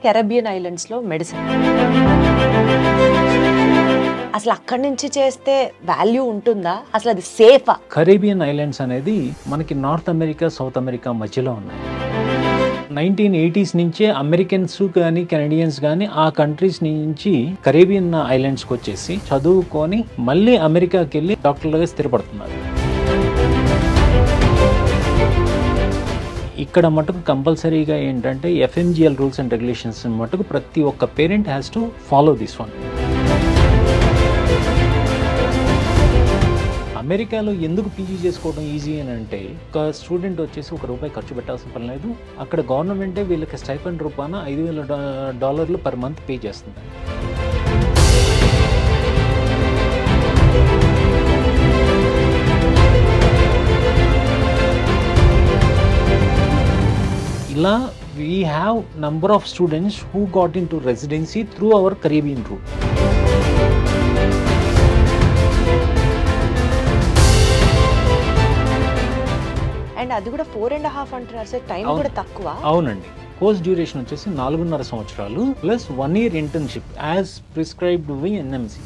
Caribbean ఐలాండ్స్లో medicine. అసలు అక్కడి నుంచి చేస్తే వాల్యూ ఉంటుందా? అసలు అది సేఫా? కరేబియన్ ఐలాండ్స్ అనేది మనకి నార్త్ అమెరికా, సౌత్ అమెరికా మధ్యలో ఉన్నాయి. 1980s నుంచే అమెరికన్స్ కానీ కెనడియన్స్ కానీ ఆ కంట్రీస్ నుంచి కరేబియన్ ఐలాండ్స్కి వచ్చేసి చదువుకొని మళ్ళీ అమెరికాకి వెళ్ళి డాక్టర్లుగా స్థిరపడుతున్నారు. ఇక్కడ మటుకు కంపల్సరీగా ఏంటంటే ఎఫ్ఎంజిఎల్ రూల్స్ అండ్ రెగ్యులేషన్స్ మటుకు ప్రతి ఒక్క parent has to follow this one. అమెరికాలో ఎందుకు పీజీ చేసుకోవడం ఈజీ అని అంటే, ఒక స్టూడెంట్ వచ్చేసి ₹1 ఖర్చు పెట్టాల్సిన పని లేదు. అక్కడ గవర్నమెంటే వీళ్ళకి స్టైపెండ్ రూపాన $5,000 పర్ మంత్ పే చేస్తుంది. ఇలా we have number of students who got into residency through our Caribbean route. And అది కూడా 4.5 అంటున్నారు సార్, టైం కూడా తక్కువ. అవునండి, కోర్స్ డ్యూరేషన్ వచ్చేసి 4.5 సంవత్సరాలు plus 1 year internship as prescribed by NMC.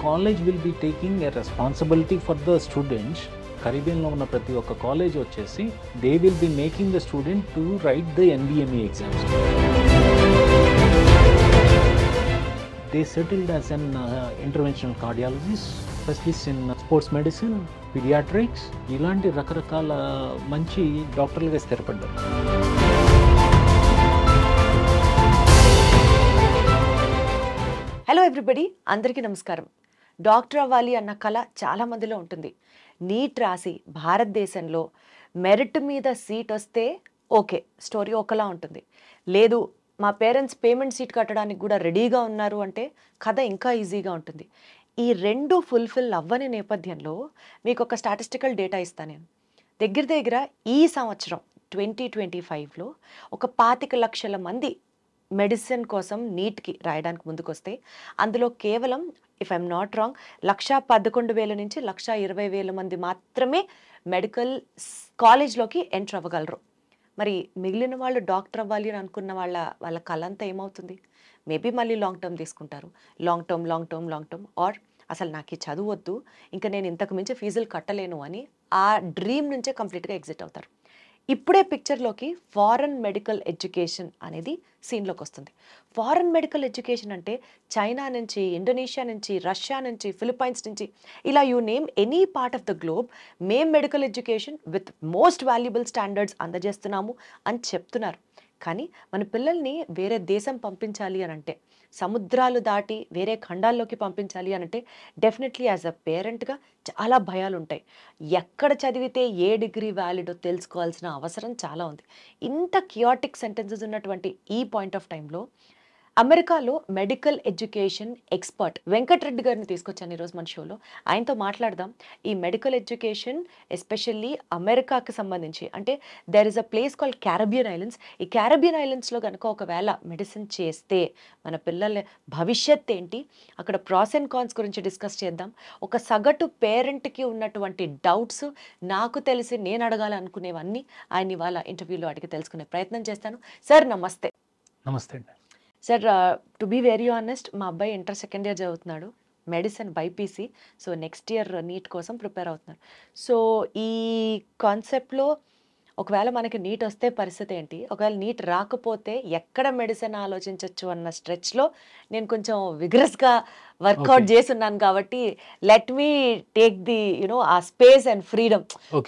College will be taking a responsibility for the students. కరీబియన్లో ఉన్న ప్రతి ఒక్క కాలేజ్ వచ్చేసి they will be making the student to write the NBME exams. They settled as an interventional cardiologist, specialist in sports medicine, paediatrics, ఇలాంటి రకరకాల మంచి డాక్టర్లుగా స్థిరపడ్డారు. హలో ఎవ్రీబడి, అందరికీ నమస్కారం. డాక్టర్ అవ్వాలి అన్న కళ చాలా మందిలో ఉంటుంది. నీట్ రాసి భారతదేశంలో మెరిట్ మీద సీట్ వస్తే ఓకే, స్టోరీ ఒకలా ఉంటుంది. లేదు, మా పేరెంట్స్ పేమెంట్ సీట్ కట్టడానికి కూడా రెడీగా ఉన్నారు అంటే కథ ఇంకా ఈజీగా ఉంటుంది. ఈ రెండు ఫుల్ఫిల్ అవ్వని నేపథ్యంలో మీకు ఒక స్టాటిస్టికల్ డేటా ఇస్తాను నేను. దగ్గర ఈ సంవత్సరం 2025లో ఒక 25 లక్షల మంది మెడిసిన్ కోసం నీట్కి రాయడానికి ముందుకొస్తే అందులో కేవలం, ఇఫ్ ఐఎమ్ నాట్ రాంగ్, 1,11,000 నుంచి 1,20,000 మంది మాత్రమే మెడికల్ కాలేజ్లోకి ఎంటర్ అవ్వగలరు. మరి మిగిలిన వాళ్ళు డాక్టర్ అవ్వాలి అని అనుకున్న వాళ్ళ కళ అంతా ఏమవుతుంది? మేబీ మళ్ళీ లాంగ్ టర్మ్ తీసుకుంటారు. లాంగ్ టర్మ్ ఆర్ అసలు నాకు ఈ చదువు వద్దు, ఇంకా నేను ఇంతకు మించి ఫీజులు కట్టలేను అని ఆ డ్రీమ్ నుంచే కంప్లీట్గా ఎగ్జిట్ అవుతారు. ఇప్పుడే పిక్చర్లోకి ఫారెన్ మెడికల్ ఎడ్యుకేషన్ అనేది సీన్లోకి వస్తుంది. ఫారెన్ మెడికల్ ఎడ్యుకేషన్ అంటే చైనా నుంచి, ఇండోనేషియా నుంచి, రష్యా నుంచి, ఫిలిప్పైన్స్ నుంచి, ఇలా you name any part of the globe, మేం medical education with most valuable standards అందజేస్తున్నాము అని చెప్తున్నారు. కానీ మన పిల్లల్ని వేరే దేశం పంపించాలి అని అంటే, సముద్రాలు దాటి వేరే ఖండాల్లోకి పంపించాలి అని అంటే డెఫినెట్లీ యాజ్ అ పేరెంట్గా చాలా భయాలు ఉంటాయి. ఎక్కడ చదివితే ఏ డిగ్రీ వ్యాలిడో తెలుసుకోవాల్సిన అవసరం చాలా ఉంది. ఇంత కియాటిక్ సెంటెన్సెస్ ఉన్నటువంటి ఈ పాయింట్ ఆఫ్ టైంలో అమెరికాలో మెడికల్ ఎడ్యుకేషన్ ఎక్స్పర్ట్ వెంకటరెడ్డి గారిని తీసుకొచ్చాను ఈరోజు మన షోలో. ఆయనతో మాట్లాడదాం. ఈ మెడికల్ ఎడ్యుకేషన్ ఎస్పెషల్లీ అమెరికాకి సంబంధించి, అంటే there is a place called Caribbean islands. ఈ క్యారబియన్ ఐలాండ్స్లో కనుక ఒకవేళ మెడిసిన్ చేస్తే మన పిల్లల భవిష్యత్ ఏంటి, అక్కడ ప్రాస్ అండ్ కాన్స్ గురించి డిస్కస్ చేద్దాం. ఒక సగటు పేరెంట్కి ఉన్నటువంటి డౌట్స్, నాకు తెలిసి నేను అడగాలనుకునేవన్నీ ఆయన ఇవాళ ఇంటర్వ్యూలో అడిగి తెలుసుకునే ప్రయత్నం చేస్తాను. సార్ నమస్తే. నమస్తే అండి. Sir, to be very honest, మా అబ్బాయి ఇంటర్ సెకండ్ ఇయర్ చదువుతున్నాడు, medicine BiPC. So next year NEET కోసం ప్రిపేర్ అవుతున్నారు. సో ఈ కాన్సెప్ట్లో ఒకవేళ మనకి నీట్ వస్తే పరిస్థితి ఏంటి, ఒకవేళ నీట్ రాకపోతే ఎక్కడ మెడిసిన్ ఆలోచించవచ్చు అన్న స్ట్రెచ్లో నేను కొంచెం విగ్రస్గా వర్కౌట్ చేస్తున్నాను. కాబట్టి లెట్ మీ టేక్ ది ఆ space and freedom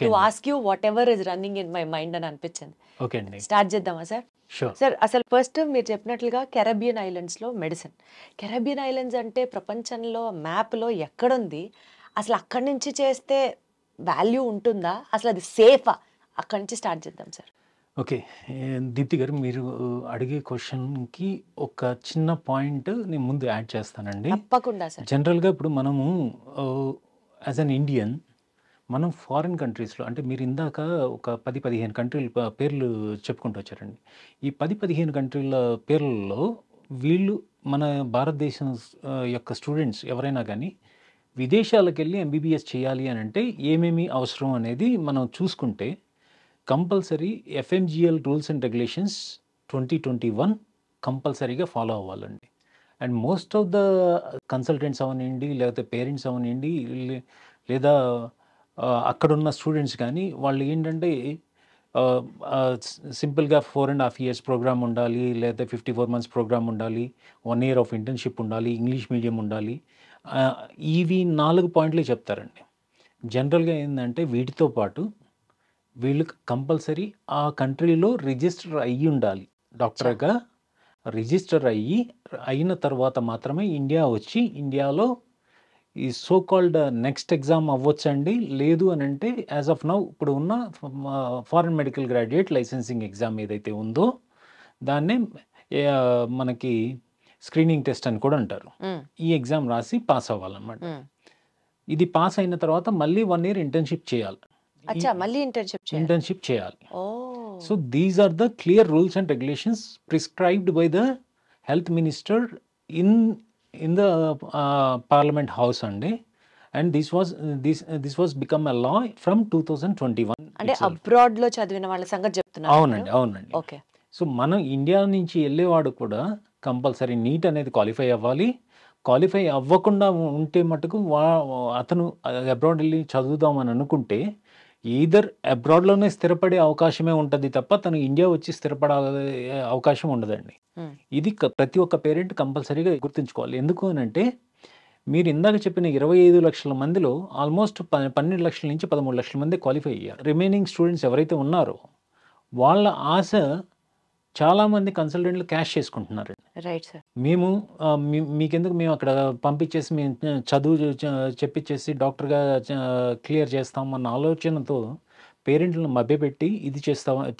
to ask you what ever is running in my mind అని అనిపించింది. స్టార్ట్ చేద్దామా సార్? సార్, అసలు ఫస్ట్ మీరు చెప్పినట్లుగా కెరబియన్ ఐలాండ్స్లో మెడిసిన్. కెరబియన్ ఐలాండ్స్ అంటే ప్రపంచంలో మ్యాప్లో ఎక్కడుంది? అసలు అక్కడి నుంచి చేస్తే వాల్యూ ఉంటుందా? అసలు అది సేఫా? అక్కడి నుంచి స్టార్ట్ చేద్దాం సార్. ఓకే దీప్తి గారు, మీరు అడిగే క్వశ్చన్కి ఒక చిన్న పాయింట్ నేను ముందు యాడ్ చేస్తానండి. తప్పకుండా సార్. జనరల్గా ఇప్పుడు మనము యాజ్ అన్ ఇండియన్ మనం ఫారిన్ కంట్రీస్లో, అంటే మీరు ఇందాక ఒక 10-15 కంట్రీల పేర్లు చెప్పుకుంటూ వచ్చారండి. ఈ 10-15 కంట్రీల పేర్లలో వీళ్ళు మన భారతదేశం యొక్క స్టూడెంట్స్ ఎవరైనా కానీ విదేశాలకు వెళ్ళి ఎంబీబీఎస్ చేయాలి అని అంటే ఏమేమి అవసరం అనేది మనం చూసుకుంటే compulsory FMGL rules and regulations 2021 కంపల్సరీగా ఫాలో అవ్వాలండి. And most of the consultants అవనండి, లేకపోతే పేరెంట్స్ అవనండి, లేదా అక్కడున్న స్టూడెంట్స్ కానీ వాళ్ళు ఏంటంటే సింపుల్గా 4.5 years ప్రోగ్రామ్ ఉండాలి, లేదా 54 months ప్రోగ్రామ్ ఉండాలి, 1 year ఆఫ్ ఇంటర్న్షిప్ ఉండాలి, ఇంగ్లీష్ మీడియం ఉండాలి, ఇవి 4 పాయింట్లే చెప్తారండి. జనరల్గా ఏంటంటే వీటితో పాటు వీళ్ళు కంపల్సరీ ఆ కంట్రీలో రిజిస్టర్ అయ్యి ఉండాలి, డాక్టర్గా రిజిస్టర్ అయిన తర్వాత మాత్రమే ఇండియా వచ్చి ఇండియాలో ఈ సో కాల్డ్ నెక్స్ట్ ఎగ్జామ్ అవ్వచ్చండి. లేదు అని అంటే యాజ్ ఆఫ్ నౌ ఇప్పుడు ఉన్న foreign medical graduate licensing exam ఏదైతే ఉందో దాన్నే మనకి స్క్రీనింగ్ టెస్ట్ అని కూడా అంటారు. ఈ ఎగ్జామ్ రాసి పాస్ అవ్వాలన్నమాట. ఇది పాస్ అయిన తర్వాత మళ్ళీ 1 year ఇంటర్న్షిప్ చేయాలి. ఇంటర్న్షిప్ చేయాలి. So these are the clear rules and regulations prescribed by the health minister in the parliament house అండి. And this was become a law from 2021. అంటే అబ్రాడ్ లో చదివిన వాళ్ళ సంగతి చెప్తున్నారు. అవునండి. ఓకే. సో మనం ఇండియా నుంచి వెళ్ళేవాడు కూడా కంపల్సరీ నీట్ అనేది క్వాలిఫై అవ్వాలి. క్వాలిఫై అవ్వకుండా ఉంటే మటుకు అతను అబ్రాడ్ వెళ్ళి చదువుదామని అనుకుంటే ఈదర్ అబ్రాడ్లోనే స్థిరపడే అవకాశమే ఉంటుంది తప్ప తను ఇండియా వచ్చి స్థిరపడే అవకాశం ఉండదండి. ఇది ప్రతి ఒక్క పేరెంట్ కంపల్సరీగా గుర్తుంచుకోవాలి. ఎందుకు అని అంటే మీరు ఇందాక చెప్పిన 25 లక్షల మందిలో ఆల్మోస్ట్ 12 లక్షల నుంచి 13 లక్షల మంది క్వాలిఫై అయ్యారు. రిమైనింగ్ స్టూడెంట్స్ ఎవరైతే ఉన్నారో వాళ్ళ ఆశ చాలామంది కన్సల్టెంట్లు క్యాష్ చేసుకుంటున్నారు. Right sir. మేము మీకెందుకు మేము అక్కడ పంపించేసి మేము చదువు చెప్పించేసి డాక్టర్గా క్లియర్ చేస్తామన్న ఆలోచనతో పేరెంట్లను మభ్యపెట్టి ఇది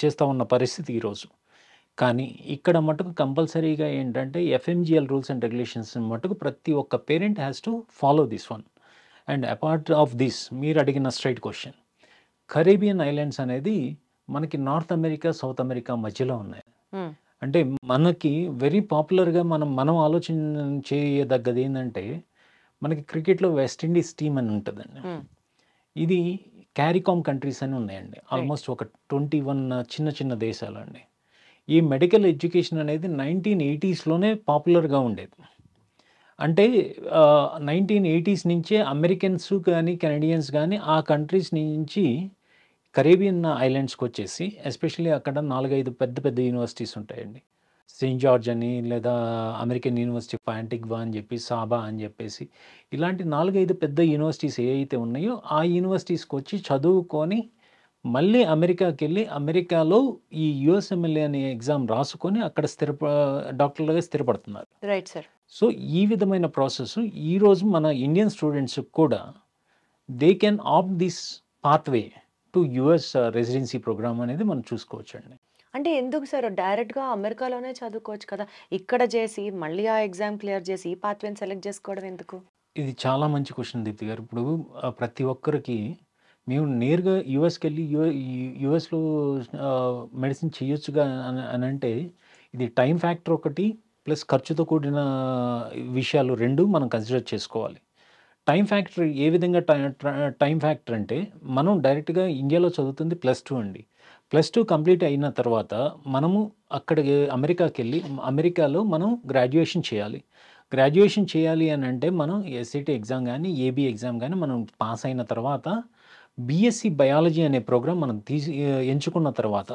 చేస్తా ఉన్న పరిస్థితి ఈరోజు. కానీ ఇక్కడ మటుకు కంపల్సరీగా ఏంటంటే ఎఫ్ఎంజిఎల్ రూల్స్ అండ్ రెగ్యులేషన్స్ మటుకు ప్రతి ఒక్క parent has to follow this one. And apart of this మీరు అడిగిన స్ట్రైట్ క్వశ్చన్, కరేబియన్ ఐలాండ్స్ అనేది మనకి నార్త్ అమెరికా సౌత్ అమెరికా మధ్యలో ఉన్నాయి. అంటే మనకి వెరీ పాపులర్గా మనం ఆలోచన చేయదగ్గది ఏంటంటే మనకి క్రికెట్లో వెస్టిండీస్ టీమ్ అని ఉంటుందండి. ఇది క్యారికామ్ కంట్రీస్ అని ఉన్నాయండి. ఆల్మోస్ట్ ఒక 21 చిన్న దేశాలండి. ఈ మెడికల్ ఎడ్యుకేషన్ అనేది 1980sలోనే పాపులర్గా ఉండేది. అంటే 1980s నుంచే అమెరికన్స్ కానీ కెనడియన్స్ కానీ ఆ కంట్రీస్ నుంచి కరేబియన్ ఐలాండ్స్కి వచ్చేసి ఎస్పెషల్లీ అక్కడ 4-5 పెద్ద యూనివర్సిటీస్ ఉంటాయండి. సెయింట్ జార్జ్ అని, లేదా అమెరికన్ యూనివర్సిటీ ఆఫ్ యాంటిగ్వా అని చెప్పి, సాబా అని చెప్పేసి ఇలాంటి 4-5 పెద్ద యూనివర్సిటీస్ ఏవైతే ఉన్నాయో ఆ యూనివర్సిటీస్కి వచ్చి చదువుకొని మళ్ళీ అమెరికాకి వెళ్ళి అమెరికాలో ఈ యుఎస్ఎంఎల్ఏ అనే ఎగ్జామ్ రాసుకొని అక్కడ డాక్టర్లుగా స్థిరపడుతున్నారు. Right sir. సో ఈ విధమైన ప్రాసెస్ ఈరోజు మన ఇండియన్ స్టూడెంట్స్ కూడా they can opt this pathway to US residency program అనేది మనం చూసుకోవచ్చు అండి. అంటే ఎందుకు సార్ డైరెక్ట్గా అమెరికాలోనే చదువుకోవచ్చు కదా, ఇక్కడ చేసి మళ్ళీ ఆ ఎగ్జామ్ క్లియర్ చేసి ఈ పాత్వేని సెలెక్ట్ చేసుకోవడం ఎందుకు? ఇది చాలా మంచి క్వశ్చన్ దీప్తి గారు. ఇప్పుడు ప్రతి ఒక్కరికి మేము నేరుగా యూఎస్కి వెళ్ళి యూఎస్లో మెడిసిన్ చేయొచ్చుగా అని అంటే ఇది టైం ఫ్యాక్టర్ ఒకటి ప్లస్ ఖర్చుతో కూడిన విషయాలు రెండు మనం కన్సిడర్ చేసుకోవాలి. టైం ఫ్యాక్టర్ ఏ విధంగా టైం ఫ్యాక్టర్ అంటే మనం డైరెక్ట్గా ఇండియాలో చదువుతుంది +2 అండి. +2 కంప్లీట్ అయిన తర్వాత మనము అక్కడ అమెరికాకి వెళ్ళి అమెరికాలో మనం గ్రాడ్యుయేషన్ చేయాలి. గ్రాడ్యుయేషన్ చేయాలి అని అంటే మనం ఎస్ఏటీ ఎగ్జామ్ కానీ ఏబీ ఎగ్జామ్ కానీ మనం పాస్ అయిన తర్వాత బీఎస్సీ బయాలజీ అనే ప్రోగ్రామ్ మనం ఎంచుకున్న తర్వాత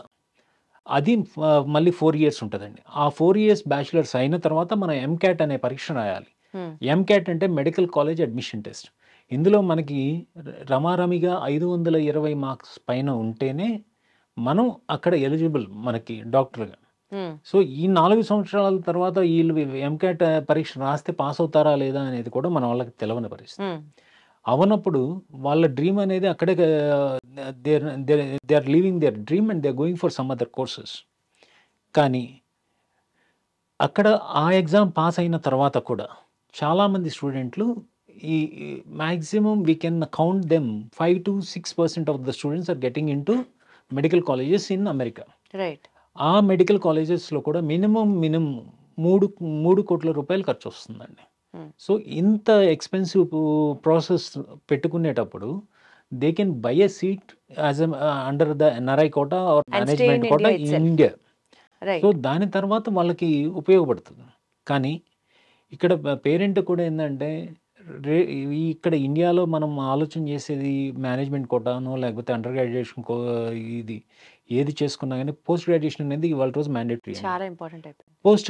అది మళ్ళీ 4 years ఉంటుందండి. ఆ 4 years బ్యాచిలర్స్ అయిన తర్వాత మనం ఎంక్యాట్ అనే పరీక్ష రాయాలి. ఎంక్యాట్ అంటే మెడికల్ కాలేజ్ అడ్మిషన్ టెస్ట్. ఇందులో మనకి రమారమిగా 520 మార్క్స్ పైన ఉంటేనే మనం అక్కడ ఎలిజిబుల్ మనకి డాక్టర్గా. సో ఈ 4 సంవత్సరాల తర్వాత వీళ్ళు ఎంక్యాట్ పరీక్ష రాస్తే పాస్ అవుతారా లేదా అనేది కూడా మన వాళ్ళకి తెలవని పరిస్థితి. అవనప్పుడు వాళ్ళ డ్రీమ్ అనేది అక్కడే they are leaving their dream and they are going for some other courses. కానీ అక్కడ ఆ ఎగ్జామ్ పాస్ అయిన తర్వాత కూడా చాలామంది స్టూడెంట్లు ఈ maximum we can count them 5 to 6% of the students are getting into medical colleges in America. Right. ఆ మెడికల్ కాలేజెస్లో కూడా మినిమం 3 కోట్ల రూపాయలు ఖర్చు వస్తుందండి. సో ఇంత ఎక్స్పెన్సివ్ ప్రాసెస్ పెట్టుకునేటప్పుడు they can buy a seat as under the NRI quota or and stay management in quota India it in self. India. So right. దాని తర్వాత వాళ్ళకి ఉపయోగపడుతుంది. కానీ ఇక్కడ పేరెంట్ కూడా ఏందంటే ఇక్కడ ఇండియాలో మనం ఆలోచన చేసేది మేనేజ్మెంట్ కోటానో లేకపోతే అండర్ గ్రాడ్యుయేషన్ ఇది ఏది చేసుకున్నా కానీ పోస్ట్ గ్రాడ్యుయేషన్ అనేది ఇవాళ రోజు మ్యాండేటరీ అండి. చాలా ఇంపార్టెంట్ అయిపోయింది. పోస్ట్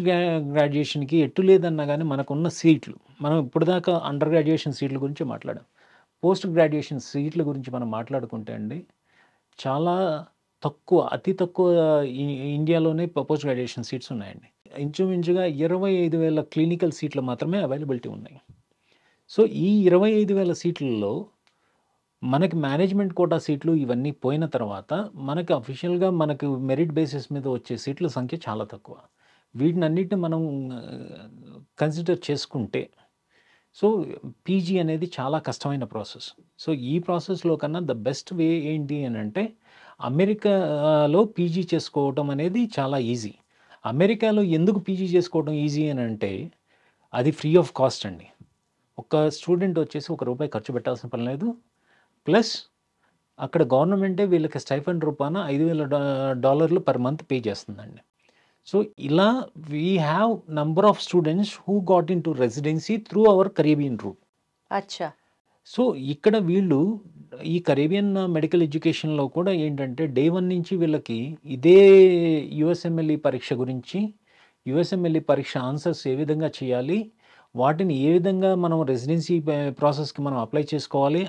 గ్రాడ్యుయేషన్కి ఎటు లేదన్నా కానీ మనకున్న సీట్లు, మనం ఇప్పుడు దాకా అండర్ గ్రాడ్యుయేషన్ సీట్ల గురించి మాట్లాడాం. పోస్ట్ గ్రాడ్యుయేషన్ సీట్ల గురించి మనం మాట్లాడుకుంటే అండి చాలా తక్కువ, అతి తక్కువ ఇండియాలోనే పోస్ట్ గ్రాడ్యుయేషన్ సీట్స్ ఉన్నాయండి. ఇంచుమించుగా 25,000 క్లినికల్ సీట్లు మాత్రమే అవైలబిలిటీ ఉన్నాయి. సో ఈ 25,000 సీట్లలో మనకి మేనేజ్మెంట్ కోటా సీట్లు ఇవన్నీ పోయిన తర్వాత మనకి అఫీషియల్గా మనకు మెరిట్ బేసిస్ మీద వచ్చే సీట్ల సంఖ్య చాలా తక్కువ. వీటినన్నిటిని మనం కన్సిడర్ చేసుకుంటే సో పీజీ అనేది చాలా కష్టమైన ప్రాసెస్. సో ఈ ప్రాసెస్లో కన్నా ద బెస్ట్ వే ఏంటి అని అంటే అమెరికాలో పీజీ చేసుకోవటం అనేది చాలా ఈజీ. అమెరికాలో ఎందుకు పీజీ చేసుకోవడం ఈజీ అని అంటే అది ఫ్రీ ఆఫ్ కాస్ట్ అండి. ఒక స్టూడెంట్ వచ్చేసి ₹1 ఖర్చు పెట్టాల్సిన పని లేదు. ప్లస్ అక్కడ గవర్నమెంటే వీళ్ళకి స్టైఫండ్ రూపాన $5,000 పర్ మంత్ పే చేస్తుందండి. సో ఇలా we have number of students who got into residency through our Caribbean route. అచ్చా. సో ఇక్కడ వీళ్ళు ఈ కరేబియన్ మెడికల్ ఎడ్యుకేషన్లో కూడా ఏంటంటే డే 1 నుంచి వీళ్ళకి ఇదే యుఎస్ఎంఎల్ఈ పరీక్ష గురించి, యుఎస్ఎంఎల్ఈ పరీక్ష ఆన్సర్స్ ఏ విధంగా చేయాలి, వాటిని ఏ విధంగా మనం రెసిడెన్సీ ప్రాసెస్కి మనం అప్లై చేసుకోవాలి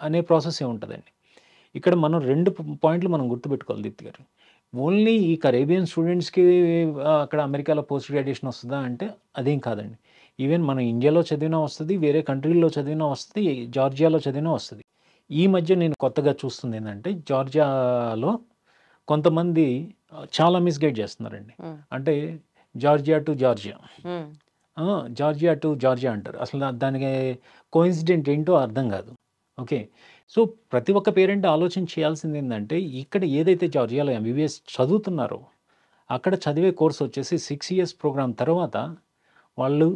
అనే ప్రాసెస్ ఉంటుందండి. ఇక్కడ మనం 2 పాయింట్లు మనం గుర్తుపెట్టుకోవాలి దీప్తి గారు. ఓన్లీ ఈ కరేబియన్ స్టూడెంట్స్కి అక్కడ అమెరికాలో పోస్ట్ గ్రాడ్యుయేషన్ వస్తుందా అంటే అదేం కాదండి. ఈవెన్ మనం ఇండియాలో చదివినా వస్తుంది, వేరే కంట్రీల్లో చదివినా వస్తుంది, జార్జియాలో చదివినా వస్తుంది. ఈ మధ్య నేను కొత్తగా చూస్తుంది ఏంటంటే జార్జియాలో కొంతమంది చాలా మిస్గైడ్ చేస్తున్నారండి. అంటే Georgia to Georgia, Georgia to Georgia అంటారు. అసలు దానికి కోఇన్సిడెంట్ ఏంటో అర్థం కాదు. ఓకే. సో ప్రతి ఒక్క పేరెంట్ ఆలోచన చేయాల్సింది ఏంటంటే ఇక్కడ ఏదైతే జార్జియాలో ఎంబీబీఎస్ చదువుతున్నారో అక్కడ చదివే కోర్స్ వచ్చేసి 6 ఇయర్స్ ప్రోగ్రామ్ తర్వాత వాళ్ళు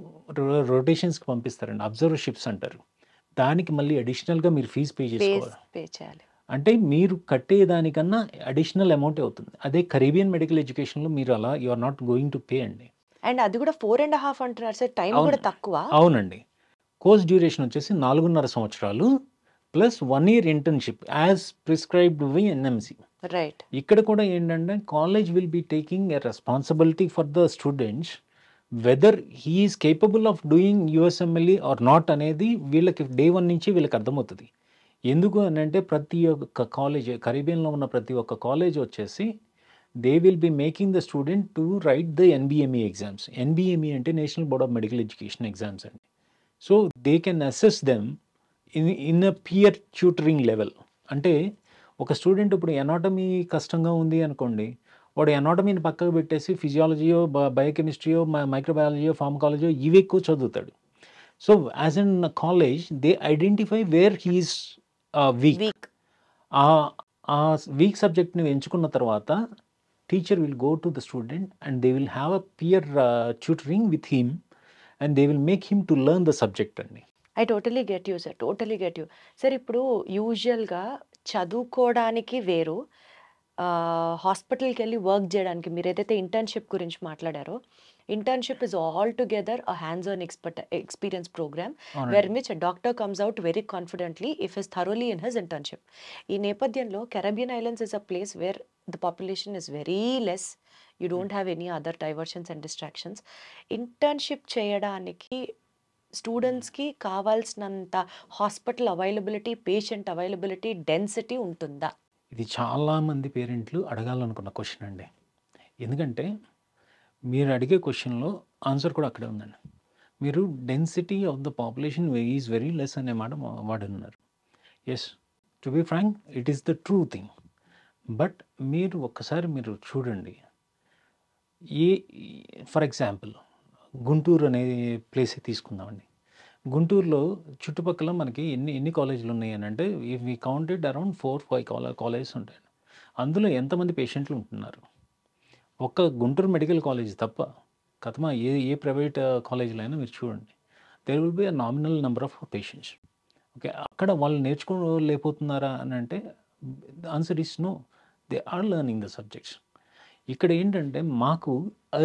రొటేషన్స్కి పంపిస్తారండి. అబ్జర్వర్షిప్స్ అంటారు. దానికి మళ్ళీ అడిషనల్గా మీరు ఫీజు పే చేసుకోవాలి. పే చేయాలి. అంటే మీరు కట్టే దానికన్నా అడిషనల్ అమౌంట్ అవుతుంది. అదే కరేబియన్ మెడికల్ ఎడ్యుకేషన్లో మీరు అలా you are not going to pay అండి. అండ్ అది కూడా 4.5 అంటున్నారు సార్. టైం కూడా తక్కువ. అవునండి. కోర్స్ డ్యూరేషన్ వచ్చేసి 4.5 సంవత్సరాలు plus 1 year internship as prescribed by NMC. Right. ఇక్కడ కూడా ఏంటంటే college will be taking a responsibility for the students whether he is capable of doing USMLE or not అనేది వీళ్ళకి డే 1 నుంచి వీళ్ళకి అర్థమవుతుంది. ఎందుకు అని అంటే ప్రతి ఒక్క కాలేజ్, కరీబియన్లో ఉన్న ప్రతి ఒక్క కాలేజ్ వచ్చేసి they will be making the student to write the NBME exams. NBME అంటే national board of medical education exams అండి. So they can assess them in a peer tutoring level. అంటే ఒక స్టూడెంట్ ఇప్పుడు anatomy కష్టంగా ఉంది అనుకోండి, వాడు ఎనాటమీని పక్కకు పెట్టేసి ఫిజియాలజీయో, బయోకెమిస్ట్రీయో, మైక్రోబయాలజీయో, ఫార్మకాలజీయో ఇవి ఎక్కువ చదువుతాడు. So as in college they identify where he's weak. ఆ వీక్ సబ్జెక్ట్ని ఎంచుకున్న తర్వాత teacher will go to the student and they will have a peer tutoring with him and they will make him to learn the subject అండి. I totally get you sir. Totally get you sir. ఇప్పుడు యూజువల్గా చదువుకోవడానికి వేరు, హాస్పిటల్కి వెళ్ళి work చేయడానికి మీరు ఏదైతే ఇంటర్న్షిప్ గురించి మాట్లాడారో, internship is all together a hands on experience program where which doctor comes out very confidently if is thoroughly in his internship. ఈ నేపథ్యంలో Caribbean islands is a place where the population is very less. You don't have any other diversions and distractions. Internship చేయడానికి స్టూడెంట్స్కి కావాల్సినంత hospital availability, patient availability, density ఉంటుందా? ఇది చాలామంది పేరెంట్లు అడగాలనుకున్న question అండి. ఎందుకంటే మీరు అడిగే క్వశ్చన్లో ఆన్సర్ కూడా అక్కడే ఉందండి. మీరు density of the population is very less అనే మాట వాడున్నారు. Yes, to be frank it is the true thing. But మీరు ఒక్కసారి మీరు చూడండి, ఫర్ ఎగ్జాంపుల్ గుంటూరు అనే ప్లేస్ తీసుకుందామండి. గుంటూరులో చుట్టుపక్కల మనకి ఎన్ని కాలేజీలు ఉన్నాయి అని అంటే if we counted around 4-5 colleges ఉంటాయి. అందులో ఎంతమంది పేషెంట్లు ఉంటున్నారు? ఒక్క గుంటూరు మెడికల్ కాలేజ్ తప్ప కథమా ఏ ప్రైవేట్ కాలేజీలో అయినా మీరు చూడండి, there will be a nominal number of patients. Okay. అక్కడ వాళ్ళు నేర్చుకోలేకపోతున్నారా అని అంటే the answer is no. They are learning the subjects. ఇక్కడ ఏంటంటే మాకు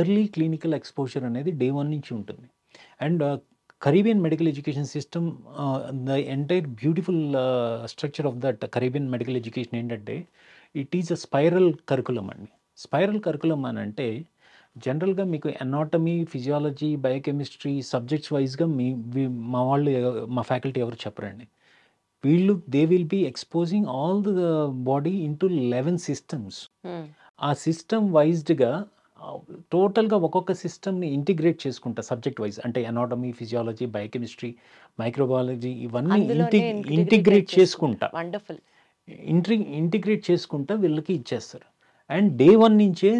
ఎర్లీ క్లినికల్ ఎక్స్‌పోజర్ అనేది డే 1 నుంచి ఉంటుంది. And Caribbean medical education system the entire beautiful structure of that Caribbean medical education ఏంటంటే it is a spiral curriculum అండి. Spiral curriculum అని అంటే జనరల్‌గా మీకు అనాటమీ, ఫిజియాలజీ, బయోకెమిస్ట్రీ సబ్జెక్ట్స్ వైస్‌గా మా వాళ్ళు మా ఫ్యాకల్టీ ఎవరు చెప్పరండి. వీళ్ళు they will B exposing all the body into 11 systems. హ్మ్. ఆ సిస్టమ్ వైజ్డ్‌గా టోటల్‌గా ఒక్కొక్క సిస్టమ్‌ని ఇంటిగ్రేట్ చేసుకుంటా సబ్జెక్ట్ వైస్. అంటే అనాటమీ, ఫిజియాలజీ, బయోకెమిస్ట్రీ, మైక్రోబయాలజీ ఇవన్నీ అందులోనే ఇంటిగ్రేట్ ఇంటిగ్రేట్ చేసుకుంటా. చేసుకుంటారు. వండర్‌ఫుల్. ఇంటిగ్రేట్ చేసుకుంటా వీళ్ళకి ఇచ్చేస్తారు. అండ్ డే 1 నుంచే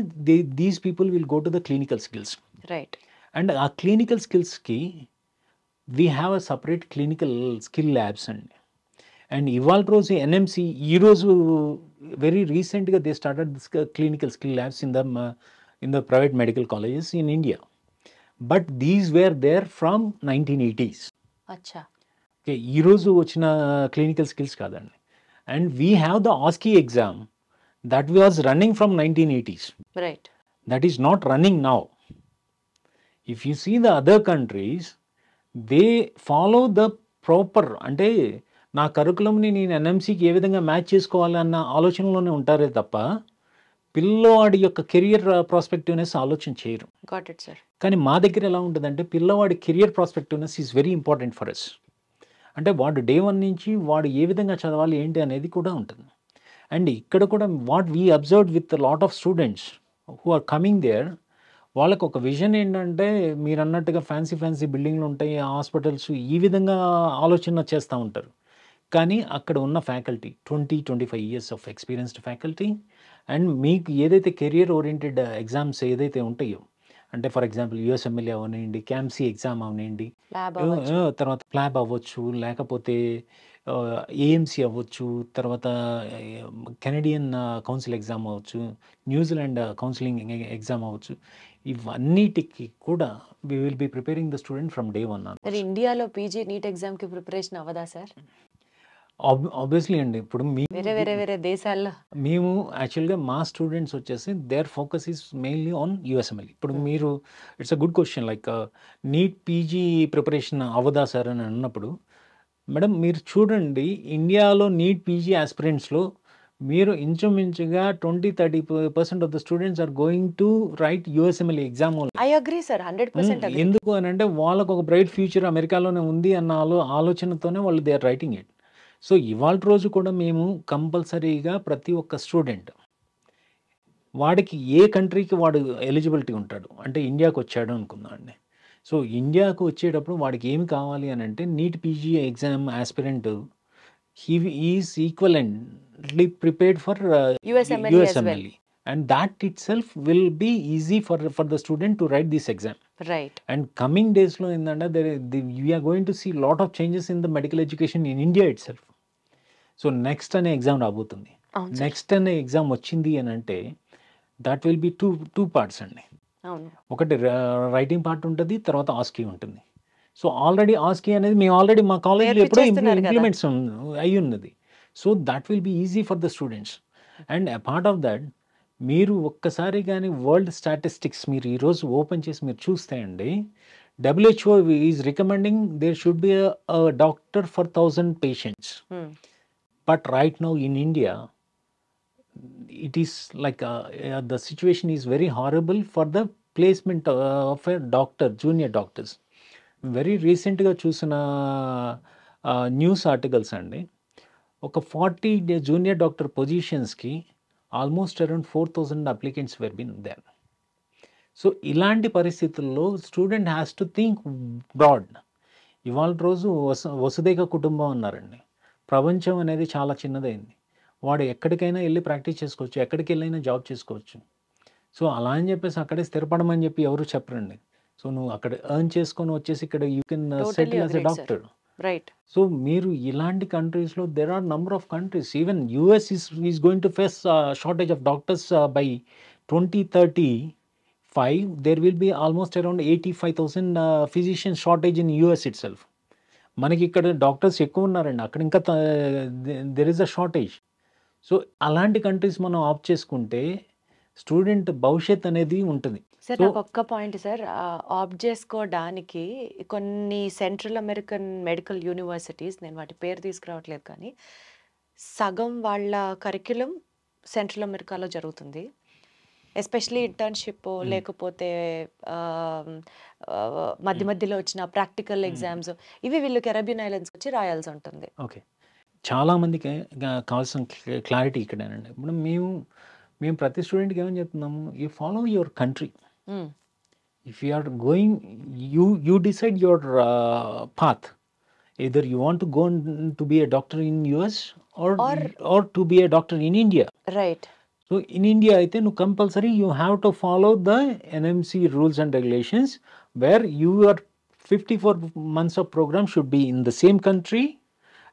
these people will go to the clinical skills. Right. And ఆ క్లినికల్ స్కిల్స్‌కి we have a separate clinical skill labs అండి. అండ్ ఇవాళ రోజు ఎన్ఎంసీ ఈరోజు వెరీ రీసెంట్‌గా they started this clinical skill labs in the private medical colleges in India. But these were there from 1980s. అచ్చా! Okay. ఈరోజు వచ్చిన clinical skills కాదండి. And we have the OSCE exam that was running from 1980s. Right. That is not running now. If you see the other countries, they follow the proper అంటే నా కరికులంని నేను ఎన్ఎంసీకి ఏ విధంగా match చేసుకోవాలన్న ఆలోచనలోనే ఉంటారే తప్ప పిల్లవాడి యొక్క కెరియర్ ప్రాస్పెక్టివ్నెస్ ఆలోచన చేయరు. Got it sir. కానీ మా దగ్గర ఎలా ఉంటుందంటే పిల్లవాడి career prospectiveness is very important for us. అంటే వాడు డే 1 నుంచి వాడు ఏ విధంగా చదవాలి ఏంటి అనేది కూడా ఉంటుంది. అండ్ ఇక్కడ కూడా what we observed with lot of students who are coming there వాళ్ళకి ఒక విజన్ ఏంటంటే మీరు అన్నట్టుగా ఫ్యాన్సీ బిల్డింగ్లు ఉంటాయి, హాస్పిటల్స్ ఈ విధంగా ఆలోచన చేస్తూ ఉంటారు. కానీ అక్కడ ఉన్న faculty 25 years of experienced faculty and మీకు ఏదైతే కెరియర్ ఓరియంటెడ్ ఎగ్జామ్స్ ఏదైతే ఉంటాయో అంటే ఫర్ ఎగ్జాంపుల్ యూఎస్ఎంఎల్ఏ అవనివ్వండి, క్యామ్సీ ఎగ్జామ్ అవనివ్వండి, ల్యాబ్ అవ్వచ్చు. తర్వాత ప్లాబ్ అవ్వచ్చు, లేకపోతే ఏఎంసీ అవ్వచ్చు, తర్వాత కెనడియన్ కౌన్సిల్ ఎగ్జామ్ అవ్వచ్చు, న్యూజిలాండ్ కౌన్సిలింగ్ ఎగ్జామ్ అవ్వచ్చు. ఇవన్నిటికి కూడా we will be preparing the student from day 1 మరి ఇండియాలో పీజీ నీట్ ఎగ్జామ్‌కి ప్రిపరేషన్ అవ్వదా సార్? ఆబ్వియస్లీ అండి. ఇప్పుడు వేరే దేశాల్లో మేము యాక్చువల్‌గా మా స్టూడెంట్స్ వచ్చేసి their focus is mainly on USMLE. ఇప్పుడు మీరు it's a good question like NEET PG preparation అవ్వదా సార్ అని అన్నప్పుడు మేడం మీరు చూడండి ఇండియాలో నీట్ పీజీ ఆస్పిరెంట్స్‌లో మీరు ఇంచుమించుగా 20-30% of the students are going to write USMLE exam only. I agree sir. 100% agree. ఎందుకు అని అంటే వాళ్ళకు ఒక బ్రైట్ ఫ్యూచర్ అమెరికాలోనే ఉంది అన్న ఆలోచనతోనే వాళ్ళు they are writing it. So ఇవాళ రోజు కూడా మేము కంపల్సరీగా ప్రతి ఒక్క స్టూడెంట్ వాడికి ఏ కంట్రీకి వాడు ఎలిజిబిలిటీ ఉంటాడు అంటే ఇండియాకి వచ్చాడు అనుకుందాం అండి. సో ఇండియాకు వచ్చేటప్పుడు వాడికి ఏమి కావాలి అని అంటే NEET PG exam aspirant he is equivalently prepared for USMLE as well. USMLE and that itself will be easy for the student to write this exam. Right. And coming డేస్లో ఏంటంటే we are going to see lot of changes in the medical education in India itself. So next అనే exam రాబోతుంది. అవును సార్. Next అనే exam వచ్చింది అని అంటే that will be two parts అండి. అవును. ఒకటి రైటింగ్ పార్ట్ ఉంటుంది, తర్వాత ఆస్కీ ఉంటుంది. సో ఆల్రెడీ ఆస్కీ అనేది మేము ఆల్రెడీ మా కాలేజ్లో ఎప్పుడో నేర్పించేస్తున్నారు కదా. ఇంప్లిమెంట్స్ అయి ఉన్నది. So that will be easy for the students. And apart of that మీరు ఒక్కసారి కానీ వరల్డ్ స్టాటిస్టిక్స్ మీరు ఈరోజు ఓపెన్ చేసి మీరు చూస్తే అండి WHO is recommending there should be a doctor for 1000 patients. But right now in India, it is like the situation is very horrible for the placement of a doctor, junior doctors. Very recentగా చూసిన news articles అండి ఒక 40 junior doctor పొజిషన్స్కి almost around 4000 applicants were been there. So ఇలాంటి పరిస్థితుల్లో student has to think broad. ఇవాళ రోజు వసుదైక కుటుంబం అన్నారండి. ప్రపంచం అనేది చాలా చిన్నదైంది. వాడు ఎక్కడికైనా వెళ్ళి ప్రాక్టీస్ చేసుకోవచ్చు, ఎక్కడికి వెళ్ళైనా జాబ్ చేసుకోవచ్చు. సో అలా అని చెప్పేసి అక్కడే స్థిరపడమని చెప్పి ఎవరు చెప్పరండి. సో నువ్వు అక్కడ ఎర్న్ చేసుకొని వచ్చేసి ఇక్కడ you can settle as a doctor. Right. So మీరు ఇలాంటి కంట్రీస్లో there are number of countries, even US is going to face shortage of doctors by 2035. There will be almost around 85,000 physician shortage in US itself. మనకి ఇక్కడ doctors ఎక్కువ ఉన్నారండి. అక్కడ ఇంకా there is a shortage. So, అలాంటి countries మనం opt చేసుకుంటే student భవిష్యత్ అనేది ఉంటుంది. సార్ సో నాకు ఒక్క పాయింట్ సార్, ఆప్ట్ చేసుకోవడానికి కొన్ని సెంట్రల్ అమెరికన్ మెడికల్ యూనివర్సిటీస్, నేను వాటి పేరు తీసుకురావట్లేదు కానీ, సగం వాళ్ళ కరిక్యులం సెంట్రల్ అమెరికాలో జరుగుతుంది. ఎస్పెషలీ ఇంటర్న్షిప్ లేకపోతే మధ్య మధ్యలో వచ్చిన ప్రాక్టికల్ ఎగ్జామ్స్, ఇవి వీళ్ళు కెరబియన్ ఐలాండ్స్కి వచ్చి రాయాల్సి ఉంటుంది. ఓకే. చాలామందికి కావాల్సిన క్లారిటీ ఇక్కడేనండి. ఇప్పుడు మేము ప్రతి స్టూడెంట్‌కి ఏమని చెప్తున్నాము, you follow your country. Hmm. If you are going, you decide your path. Either you want to go to be a doctor in US or to be a doctor in India. Right. So in India, I think compulsory you have to follow the NMC rules and regulations, where your 54 months of program should be in the same country,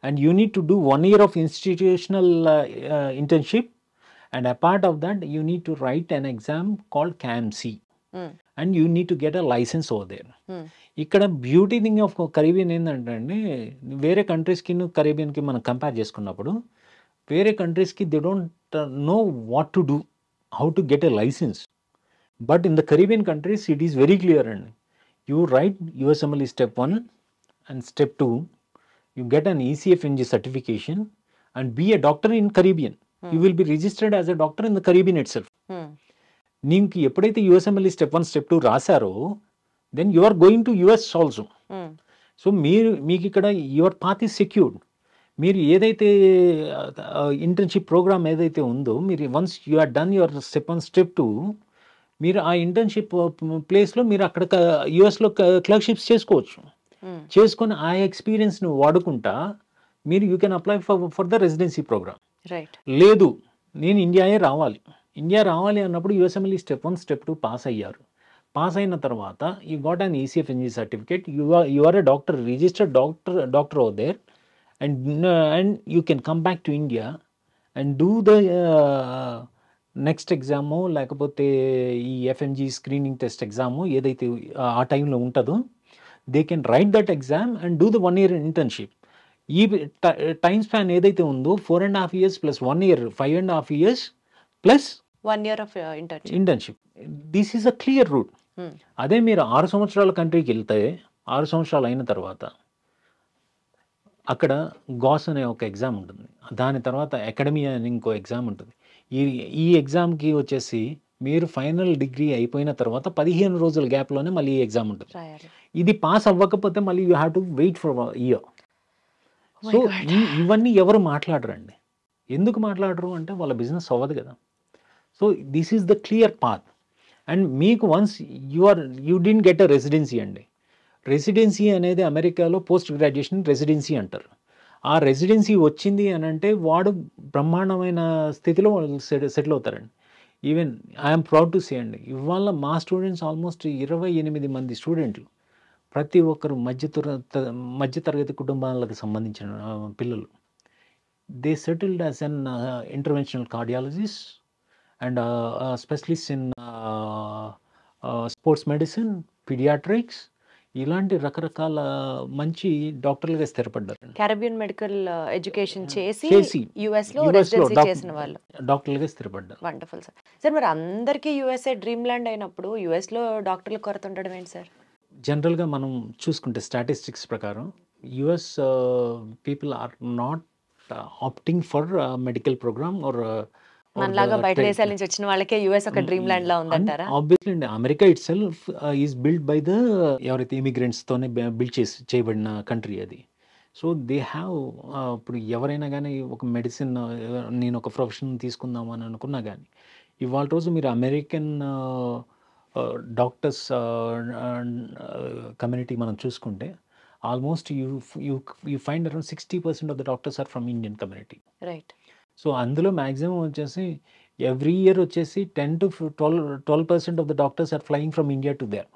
and you need to do 1 year of institutional internship, and apart of that, you need to write an exam called CAMC, and you need to get a license over there. ఇక్కడ beauty thing of Caribbean ఏంటంటే అండి, వేరే కంట్రీస్కి కరీబియన్కి మనం compare చేసుకున్నప్పుడు, వేరే కంట్రీస్కి they don't know what to do, how to get a licence. But in the Caribbean countries it is very clear అండి. You write USMLE Step 1 and Step 2, you get an ECFNG certification and be a doctor in Caribbean. You will be registered as a doctor in the Caribbean itself. నీకు ఎప్పుడైతే USMLE Step 1 Step 2 రాశారో, then you are going to US also. So మీకు ఇక్కడ your path is secured. మీరు ఏదైతే internship programme ఏదైతే ఉందో, మీరు once you are done your Step 1 Step 2, మీరు ఆ ఇంటర్న్షిప్ ప్లేస్లో మీరు అక్కడ యుఎస్లో క్లర్క్షిప్స్ చేసుకోవచ్చు. చేసుకొని ఆ ఎక్స్పీరియన్స్ని వాడుకుంటా మీరు you can apply for the residency program. Right. లేదు నేను ఇండియా రావాలి అన్నప్పుడు USMLE Step 1 Step 2 పాస్ అయ్యారు. పాస్ అయిన తర్వాత you got an ECFNG certificate, you are a doctor, registered doctor over there, and you can come back to India and do the next exam, లేకపోతే ఈ FMG screening test exam ఏదైతే ఆ టైంలో ఉంటుందో, they can write that exam and do the 1 year internship. ఈ time span ఏదైతే ఉందో 4.5 years plus 1 year 5.5 years plus 1 year of internship. This is a clear route. అదే మీరు 6 సంవత్సరాల కంట్రీకి వెళ్తే, 6 సంవత్సరాలు అయిన తర్వాత అక్కడ గాస్ అనే ఒక ఎగ్జామ్ ఉంటుంది. దాని తర్వాత అకాడమీ అని ఇంకో ఎగ్జామ్ ఉంటుంది. ఈ ఎగ్జామ్కి వచ్చేసి మీరు ఫైనల్ డిగ్రీ అయిపోయిన తర్వాత 15 రోజుల గ్యాప్లోనే మళ్ళీ ఈ ఎగ్జామ్ ఉంటుంది. ఇది పాస్ అవ్వకపోతే మళ్ళీ you have to wait for year. So ఇవన్నీ ఎవరు మాట్లాడరండి. ఎందుకు మాట్లాడరు అంటే వాళ్ళ బిజినెస్ అవ్వదు కదా. So this is the clear path. And మీకు once you didn't get a residency అండి. రెసిడెన్సీ అనేది అమెరికాలో పోస్ట్ గ్రాడ్యుయేషన్ రెసిడెన్సీ అంటారు. ఆ రెసిడెన్సీ వచ్చింది అని అంటే వాడు బ్రహ్మాండమైన స్థితిలో వాళ్ళు సెటిల్ అవుతారండి. Even I'm proud to say అండి, ఇవాళ మా స్టూడెంట్స్ ఆల్మోస్ట్ 28 మంది స్టూడెంట్లు, ప్రతి ఒక్కరు మధ్యతరగతి కుటుంబాలకు సంబంధించిన పిల్లలు. They settled as an interventional cardiologist and specialist in sports medicine, paediatrics, ఇలాంటి రకరకాల మంచి డాక్టర్లుగా స్థిరపడ్డారు. క్యారిబియన్ మెడికల్ ఎడ్యుకేషన్ చేసి US లో రెసిడెన్సీ చేసిన వాళ్ళు డాక్టర్లుగా స్థిరపడ్డారు. Wonderful sir. సార్ మరి అందరికీ USA డ్రీమ్ ల్యాండ్ అయినప్పుడు US లో డాక్టర్ల కొరత ఉండడం ఏంటి సార్? జనరల్గా మనం చూసుకుంటే స్టాటిస్టిక్స్ ప్రకారం US people are not opting for medical program are మనలాగా బయట దేశాల నుంచి వచ్చిన వాళ్ళకే US ఒక డ్రీమ్ ల్యాండ్ లా ఉందంటారా? ఆబ్వియస్లీ అండి, America it self is build by the ఎవరైతే ఇమిగ్రెంట్స్తోనే బిల్డ్ చేయబడిన కంట్రీ అది. సో దే హ్యావ్, ఇప్పుడు ఎవరైనా కానీ ఒక మెడిసిన్, నేను ఒక ప్రొఫెషన్ తీసుకుందాం అని అనుకున్నా కానీ, ఇవాళ రోజు మీరు అమెరికన్ డాక్టర్స్ కమ్యూనిటీ మనం చూసుకుంటే almost you find around 60% of the doctors are from Indian community. Right. So అందులో మ్యాక్సిమం వచ్చేసి ఎవ్రీ ఇయర్ వచ్చేసి 10 to 12% of the doctors are flying from India to there.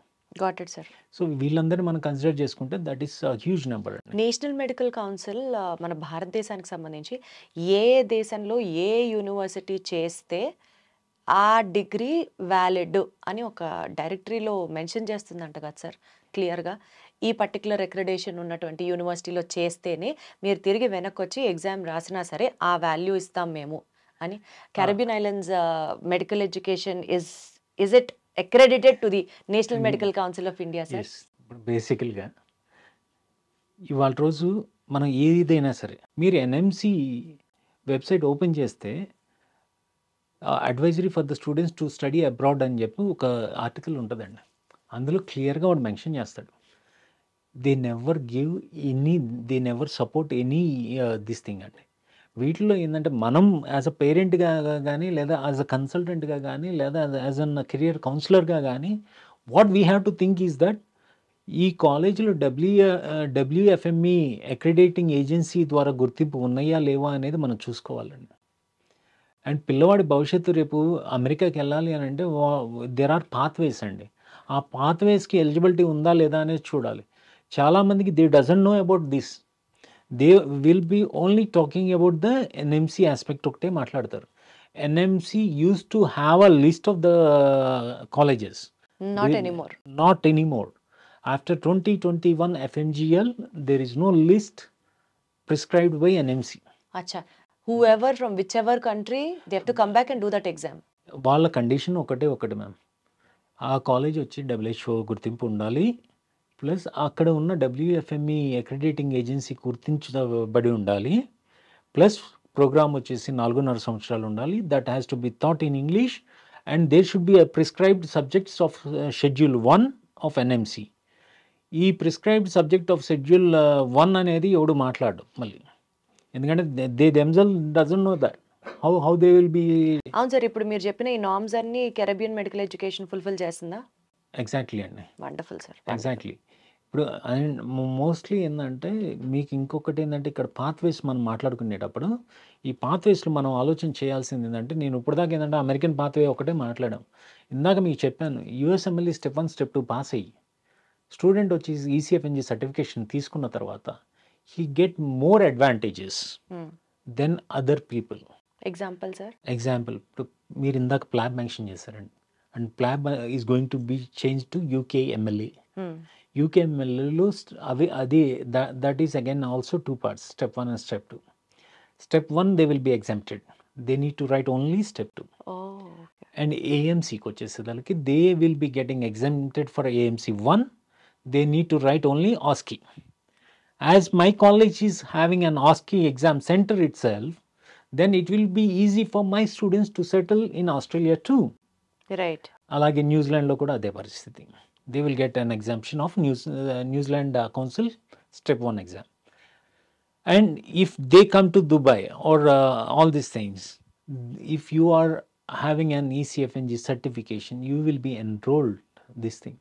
Got it sir. So వీళ్ళందరినీ మనం consider చేసుకుంటే that is huge number. National medical council మన భారతదేశానికి సంబంధించి ఏ దేశంలో ఏ యూనివర్సిటీ చేస్తే ఆ డిగ్రీ వ్యాలిడ్ అని ఒక డైరెక్టరీలో మెన్షన్ చేస్తుందంట కదా సార్ క్లియర్గా. ఈ పర్టికులర్ అక్రిడేషన్ ఉన్నటువంటి యూనివర్సిటీలో చేస్తేనే మీరు తిరిగి వెనక్కొచ్చి ఎగ్జామ్ రాసినా సరే ఆ వాల్యూ ఇస్తాం మేము అని. Caribbean Islands medical education is it accredited to the national medical council of India sir? Yes. ఇప్పుడు బేసికల్గా ఇవాళ రోజు మనం ఏదైనా సరే మీరు ఎన్ఎంసి వెబ్సైట్ ఓపెన్ చేస్తే advisory for the students to study abroad అని చెప్పి ఒక ఆర్టికల్ ఉంటుందండి. అందులో క్లియర్గా వాడు మెన్షన్ చేస్తాడు, they never support any this thing అండి. వీటిలో ఏంటంటే మనం యాజ్ అ పేరెంట్గా కానీ లేదా యాజ్ అ కన్సల్టెంట్గా కానీ లేదా యాజ్ అన్ కెరియర్ కౌన్సిలర్గా కానీ what we have to think is that ఈ కాలేజీలో డబ్ల్యూఎఫ్ఎంఈ అక్రిడేటింగ్ ఏజెన్సీ ద్వారా గుర్తింపు ఉన్నాయా లేవా అనేది మనం చూసుకోవాలండి. అండ్ పిల్లవాడి భవిష్యత్తు రేపు అమెరికాకి వెళ్ళాలి అని అంటే దెర్ ఆర్ పాత్వేస్ అండి. ఆ పాత్వేస్కి ఎలిజిబిలిటీ ఉందా లేదా అనేది చూడాలి. చాలామందికి they doesn't know about this. They will be only talking about the NMC aspect ఒకటే మాట్లాడతారు. NMC used to have a list of the colleges. Not anymore. After 2021 FMGL, there is no list prescribed by NMC. Acha. Whoever from whichever country, they have to come back and do that exam. వాళ్ళ condition ఒకటే ma'am, ఆ college వచ్చి WHO గుర్తింపు ఉండాలి, plus అక్కడ ఉన్న WFME అక్రిడేటింగ్ agency గుర్తించబడి ఉండాలి, plus programme వచ్చేసి 4.5 సంవత్సరాలు ఉండాలి. That has to be thought in English and there should be prescribed subjects of schedule 1 of NMC. ఈ ప్రిస్క్రైబ్డ్ సబ్జెక్ట్ ఆఫ్ షెడ్యూల్ 1 అనేది ఎవడు మాట్లాడు మళ్ళీ, ఎందుకంటే they themselves doesn't know that how they will be. అవును సార్, ఇప్పుడు మీరు చెప్పిన ఈ నార్మ్స్ అన్ని కెరబియన్ మెడికల్ ఎడ్యుకేషన్ ఫుల్ఫిల్ చేస్తుందా? ఎగ్జాక్ట్లీ అండి, వండర్ఫుల్ సార్. ఎగ్జాక్ట్లీ. ఇప్పుడు మోస్ట్లీ ఏంటంటే మీకు ఇంకొకటి ఏంటంటే ఇక్కడ పాత్వేస్ మనం మాట్లాడుకునేటప్పుడు ఈ పాత్వేస్లో మనం ఆలోచన చేయాల్సింది ఏంటంటే, నేను ఇప్పటిదాకా ఏంటంటే అమెరికన్ పాత్వే ఒకటే మాట్లాడాం. ఇందాక మీకు చెప్పాను, యూఎస్ఎంఎల్ఈ స్టెప్ 1 స్టెప్ 2 పాస్ అయ్యి స్టూడెంట్ వచ్చి ఈసీఎఫ్ఎన్జీ సర్టిఫికేషన్ తీసుకున్న తర్వాత he get more advantages than other people. Example sir? Example, ఇప్పుడు మీరు ఇందాక ప్లాబ్ మెన్షన్ చేశారండి, and PLAB is going to be change to UKMLA. యూకేఎంఎల్ఏలో that is again also 2 parts, step 1 and step 2. Step 1 they will be exempted, they need to write only step 2. And AMCకి వచ్చేసేదానికి they will be getting exempted for AMC 1, they need to write only OSCE. As my college is having an OSCE exam center itself, then it will be easy for my students to settle in Australia too. Right. అలాగే న్యూజిలాండ్లో కూడా అదే పరిస్థితి. They will get an exemption of New Zealand Council step 1 exam. And if they come to Dubai or all these things, if you are having an ECFNG certification, you will be enrolled this thing.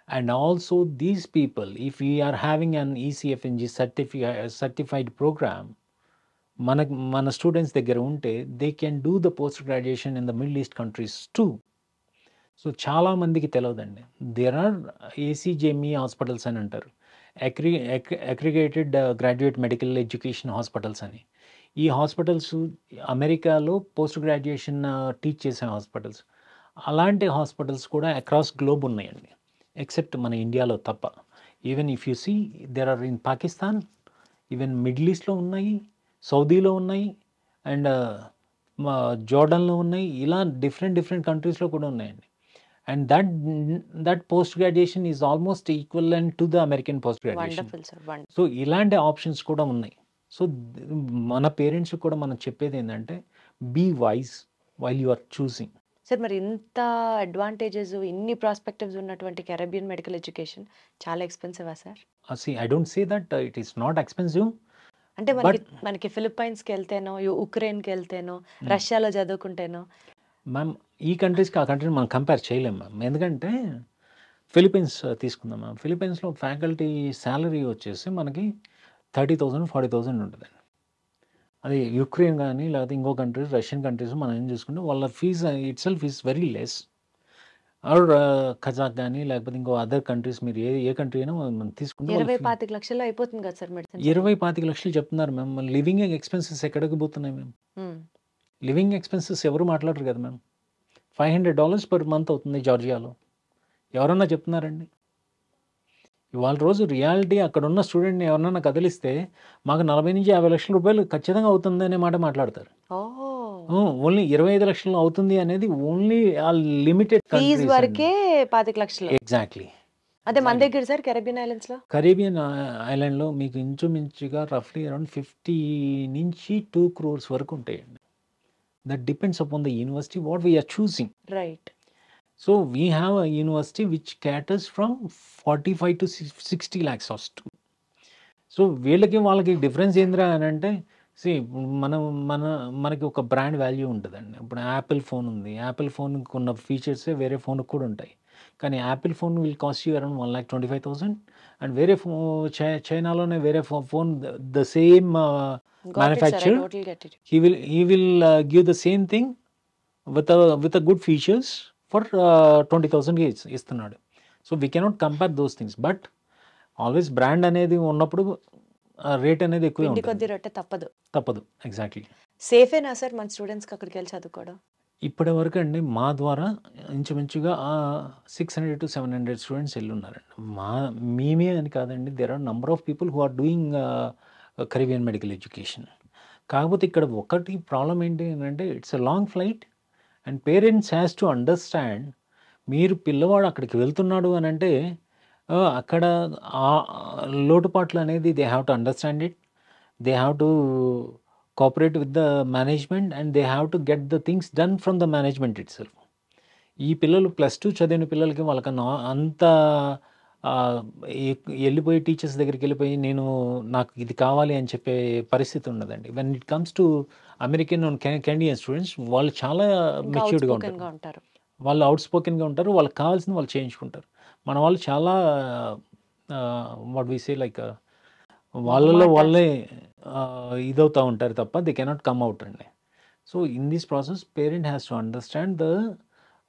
And also these people, if we are having an ECFNG certified program, మన students దగ్గర ఉంటే they can do the post graduation in the Middle East countries too. So చాలామందికి తెలియదండి, there are ACGME hospitals అని అంటారు, aggregated graduate medical education hospitals అని. ఈ hospitals అమెరికాలో పోస్ట్ గ్రాడ్యుయేషన్ టీచ్ చేసే హాస్పిటల్స్. అలాంటి హాస్పిటల్స్ కూడా అక్రాస్ గ్లోబ్ ఉన్నాయండి, ఎక్సెప్ట్ మన ఇండియాలో తప్ప. Even if you see there are in Pakistan, even middle ఈస్ట్లో ఉన్నాయి, సౌదీలో ఉన్నాయి, అండ్ జోర్డన్లో ఉన్నాయి, ఇలా డిఫరెంట్ కంట్రీస్లో కూడా ఉన్నాయండి. And that post graduation is almost equivalent to the American post graduation. Wonderful sir, wonderful. So ఇలాంటి ఆప్షన్స్ కూడా ఉన్నాయి. సో మన పేరెంట్స్ కూడా మనం చెప్పేది ఏంటంటే, be wise while you are choosing. Sir, మరి ఇంత అడ్వాంటేజెస్, ఇన్ని ప్రాస్పెక్టివ్స్ ఉన్నటువంటి కెరబియన్ మెడికల్ ఎడ్యుకేషన్ చాలా ఎక్స్పెన్సివా sir? I don't say that it is not expensive. అంటే మనకి ఫిలిప్పైన్స్కి వెళ్తేనో, ఉక్రెయిన్కి వెళ్తేనో, రష్యాలో చదువుకుంటేనో మ్యామ్ ఈ కంట్రీస్కి ఆ కంట్రీని మనం కంపేర్ చేయలేము మ్యామ్. ఎందుకంటే ఫిలిప్పైన్స్ తీసుకుందాం మ్యామ్, ఫిలిప్పైన్స్లో ఫ్యాకల్టీ శాలరీ వచ్చేసి మనకి 30,000 40,000 ఉంటుందండి. అది యుక్రెయిన్ కానీ లేకపోతే ఇంకో కంట్రీస్, రష్యన్ కంట్రీస్ మనం ఏం చూసుకుంటే వాళ్ళ fees itself is very less. Or Kazakh కానీ లేకపోతే ఇంకో అదర్ కంట్రీస్, మీరు ఏ కంట్రీ అయినా మనం తీసుకుంటే 20-25 లక్షల్లో అయిపోతుంది కదా సార్ మెడిసిన్? 20-25 లక్షలు చెప్తున్నారు మ్యామ్. లివింగ్ ఎక్స్పెన్సెస్ ఎక్కడికి పోతున్నాయి మ్యామ్? లివింగ్ ఎక్స్పెన్సెస్ ఎవరు మాట్లాడరు కదా మ్యామ్. $500 per month అవుతుంది జార్జియాలో, ఎవరన్నా చెప్తున్నారండి? ఇవాళ రోజు రియాలిటీ అక్కడున్న స్టూడెంట్‌ని ఎవరినన్నా కదిలిస్తే, మాకు 40,00,000-50 లక్షల రూపాయలు ఖచ్చితంగా అవుతుందనే మాట మాట్లాడతారు. ఓహ్! ఓన్లీ 25,00,000 అవుతుంది అనేది ఓన్లీ ఆ లిమిటెడ్ ఫీజ్ కంట్రీస్ అండి. వరకే 25,00,000. ఎగ్జాక్ట్‌లీ. అదే మన ఎగ్జాక్ట్‌లీ. దగ్గర సార్ కరేబియన్ ఐలాండ్స్‌లో? కరేబియన్ ఐలాండ్‌లో మీకు ఇంచుమించుగా రఫ్‌లీ అరౌండ్ 50-2 క్రోర్స్ వరకు ఉంటాయండి. That depends upon the university what we are choosing. Right. So, we have a university which caters from 45 to 60 lakhs of students. So, వీళ్ళకి వాళ్ళకి డిఫరెన్స్ ఏందిరా అనంటే, మనం మనకి ఒక బ్రాండ్ వాల్యూ ఉంటదండి. ఇప్పుడు యాపిల్ ఫోన్ ఉంది. యాపిల్ ఫోన్‌కి ఉన్న ఫీచర్సే వేరే ఫోన్‌కి కూడా ఉంటాయి. కానీ Apple phone will cost you around 1,25,000 and వేరే చైనాలోనే వేరే phone the same got it sir. I manufacture total get it. he will give the same thing with a good features for 20,000కి ఇస్తున్నాడు. So, we cannot compare those things. But always brand అనేది ఉన్నప్పుడు rate అనేది ఎక్కువే పిండి ఉంటుంది. కొద్ది రొట్టె తప్పదు. తప్పదు. ఎగ్జాక్ట్‌లీ. సేఫేనా సార్ మన స్టూడెంట్స్‌కి అక్కడికెళ్ళి చదువుకోవడం? ఇప్పటి వరకు అండి మా ద్వారా ఇంచుమించుగా 600-700 స్టూడెంట్స్ ఎళ్ళున్నారండి. మేమే అని కాదండి. There are number of people who are doing Caribbean medical education. కాకపోతే ఇక్కడ ఒకటి ప్రాబ్లమ్ ఏంటి అనంటే it's a long flight and parents has to understand మీరు పిల్లవాడు అక్కడికి వెళ్తున్నాడు అనంటే అక్కడ లోటుపాట్లు అనేది they have to understand it. They have to cooperate with the management and they have to get the things done from the management itself. ఈ పిల్లలు +2 చదివిన పిల్లలకి వాళ్ళకన్నా అంత ఎళ్ళిపోయి టీచర్స్ దగ్గరికెళ్ళిపోయి నాకు ఇది కావాలి అని చెప్పే పరిస్థితి ఉండదండి. When it comes to American and Canadian students వాళ్ళు చాలా ఇంకా మెచ్యూర్డ్‌గా ఔట్‌స్పోకెన్‌గా ఉంటారు. ఉంటారు. వాళ్ళు ఔట్‌స్పోకెన్‌గా ఉంటారు. వాళ్ళకి కావాల్సింది వాళ్ళు చేయించుకుంటారు. మన వాళ్ళు చాలా వాట్ వి సే లైక్ వాళ్ళలో మొహమాట. వాళ్ళే ఇదవుతా ఉంటారు తప్ప దే కెనాట్ కమ్ ఔట్ అండి. So, in this process parent has to understand the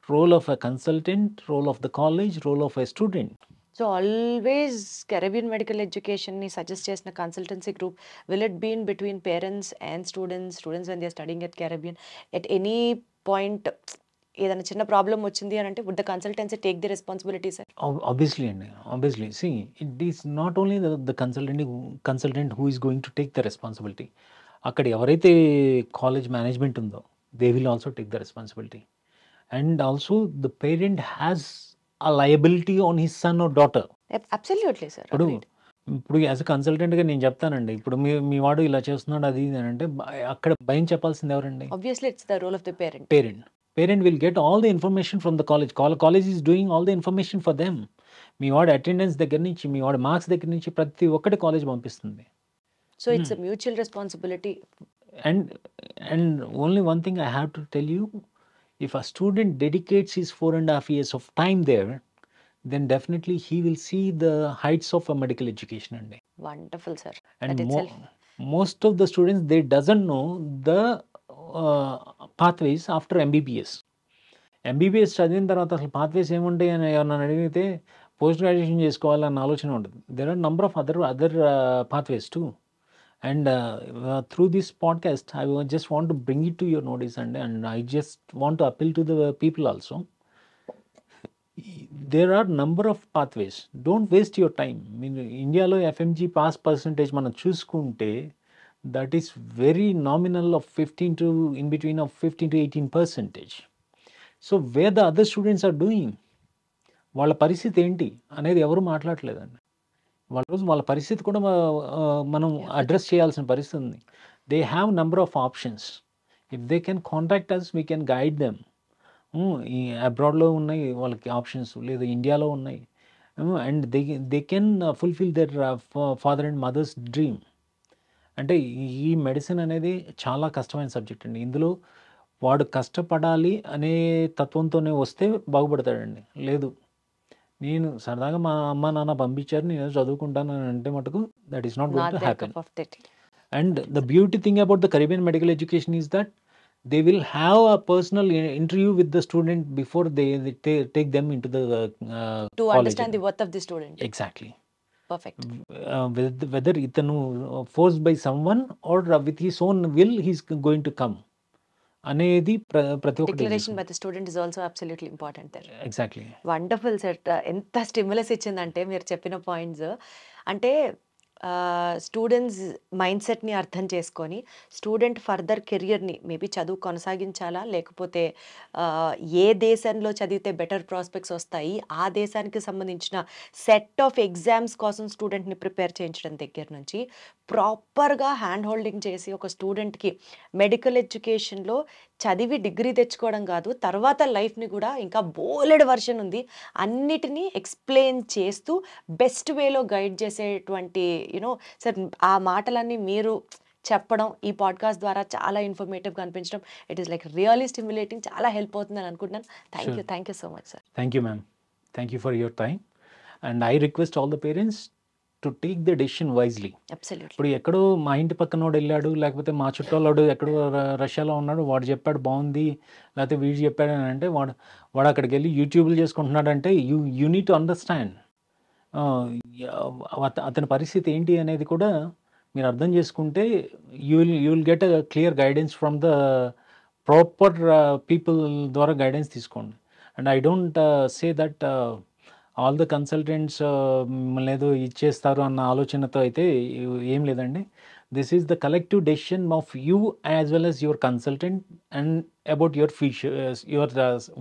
role of a consultant, role of the college, role of a student. So, always Caribbean medical ఎడ్యుకేషన్‌ని suggest చేసిన consultancy group will it be in between parents and students when they are studying at Caribbean at any point ఏదైనా చిన్న problem వచ్చింది అనంటే would the consultancy take the responsibility sir? Obviously అండి. Obviously. See, it is not only the consultant who is going to take the responsibility. అక్కడ ఎవరైతే college management ఉందో they will also take the responsibility. And also the parent has a liability on his son or daughter. Absolutely sir. ఇప్పుడు as a కన్సల్టెంట్‌గా నేను చెప్తానండి. ఇప్పుడు మీ వాడు ఇలా చేస్తున్నాడు అది ఇది అని అంటే అక్కడ భయం చెప్పాల్సింది ఎవరండి? Obviously it's the role of the parent. Parent will get all the information from the college. College is doing all the information for them. మీ వాడి అటెండెన్స్ దగ్గర నుంచి, మీ వాడి మార్క్స్ దగ్గర నుంచి ప్రతి ఒక్కటి కాలేజ్ పంపిస్తుంది. So, it's a mutual responsibility. And only one thing I have to tell you, if a student dedicates his 4.5 years of time there, then definitely he will see the heights of a medical education అండి. Wonderful sir. And that itself. most of the students, they doesn't know the pathways after MBBS. MBBS చదివిన తర్వాత అసలు pathways ఏముంటాయి అని ఎవరన్నా అడిగితే post graduation చేసుకోవాలన్న ఆలోచన ఉంటుంది. There are number of other pathways too. And through this podcast, I just want to bring it to your notice and I just want to appeal to the people also. There are number of pathways. Don't waste your time. I mean, ఇండియాలో FMG pass percentage మనం చూసుకుంటే that is very nominal of 15 to in between of 15 to 18%. So where the other students are doing, వాళ్ళ పరిస్థితి ఏంటి అనేది ఎవరు మాట్లాడలేదండి. వాళ్ళ పరిస్థితి కూడా మనం అడ్రస్ చేయాల్సిన పరిస్థితి ఉంది. They have number of options. If they can contact us we can guide them. ఈ అబ్రాడ్లో ఉన్నాయి వాళ్ళకి ఆప్షన్స్, లేదా ఇండియాలో ఉన్నాయి. And they can fulfil their father and mothers dream. అంటే ఈ మెడిసిన్ అనేది చాలా కష్టమైన సబ్జెక్ట్ అండి. ఇందులో వాడు కష్టపడాలి అనే తత్వంతోనే వస్తే బాగుపడతాడండి. లేదు నేను సరదాగా మా అమ్మ నాన్న పంపించారు నేను చదువుకుంటాను అని అంటే మటుకు that is not going to happen. And the beauty thing about the Caribbean medical education is that they will have a personal interview with the student before they take them into the to college. Understand the worth of the student. Exactly. Perfect. Whether itanu forced by someone or with his own will he's going to come. అనేది ప్రతి ఒక్కటి declaration by the student is also absolutely important there. Exactly. Wonderful sir. ఎంత stimulus ఇచ్చిందంటే మీరు చెప్పిన points. అంటే students mind సెట్ని అర్థం చేసుకొని స్టూడెంట్ ఫర్దర్ కెరియర్ని మేబీ చదువు కొనసాగించాలా, లేకపోతే ఏ దేశంలో చదివితే బెటర్ ప్రాస్పెక్ట్స్ వస్తాయి, ఆ దేశానికి సంబంధించిన సెట్ ఆఫ్ ఎగ్జామ్స్ కోసం స్టూడెంట్ని ప్రిపేర్ చేయించడం దగ్గర నుంచి ప్రాపర్గా హ్యాండ్ హోల్డింగ్ చేసి ఒక స్టూడెంట్కి మెడికల్ ఎడ్యుకేషన్లో చదివి డిగ్రీ తెచ్చుకోవడం కాదు, తర్వాత లైఫ్ని కూడా ఇంకా బోలెడ్ వర్షన్ ఉంది, అన్నిటినీ ఎక్స్ప్లెయిన్ చేస్తూ బెస్ట్ వేలో గైడ్ చేసేటువంటి సార్ ఆ మాటలన్నీ మీరు చెప్పడం ఈ పాడ్కాస్ట్ ద్వారా చాలా ఇన్ఫర్మేటివ్గా అనిపించడం, it is like really stimulating, చాలా హెల్ప్ అవుతుందని అనుకుంటున్నాను. Thank you so much sir. Thank you ma'am. Thank you for your time. And I request all the parents to take the decision wisely. Absolutely. ఇప్పుడు ఎక్కడో మా ఇంటి పక్కనోడు వెళ్ళాడు, లేకపోతే మా చుట్టాలోడు ఎక్కడో రష్యాలో ఉన్నాడు, వాడు చెప్పాడు బాగుంది, లేకపోతే వీడు చెప్పాడు అని అంటే వాడు అక్కడికి వెళ్ళి యూట్యూబ్లు చేసుకుంటున్నాడు అంటే యూ నీడ్ టు అండర్స్టాండ్ అతని పరిస్థితి ఏంటి అనేది కూడా మీరు అర్థం చేసుకుంటే you will get a clear guidance from the proper people ద్వారా గైడెన్స్ తీసుకోండి. And I don't say that all the consultants మిమ్మల్ని ఏదో ఇచ్చేస్తారు అన్న ఆలోచనతో అయితే ఏం లేదండి. This is the collective decision of you as well as your consultant and about your future, your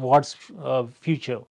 what's future.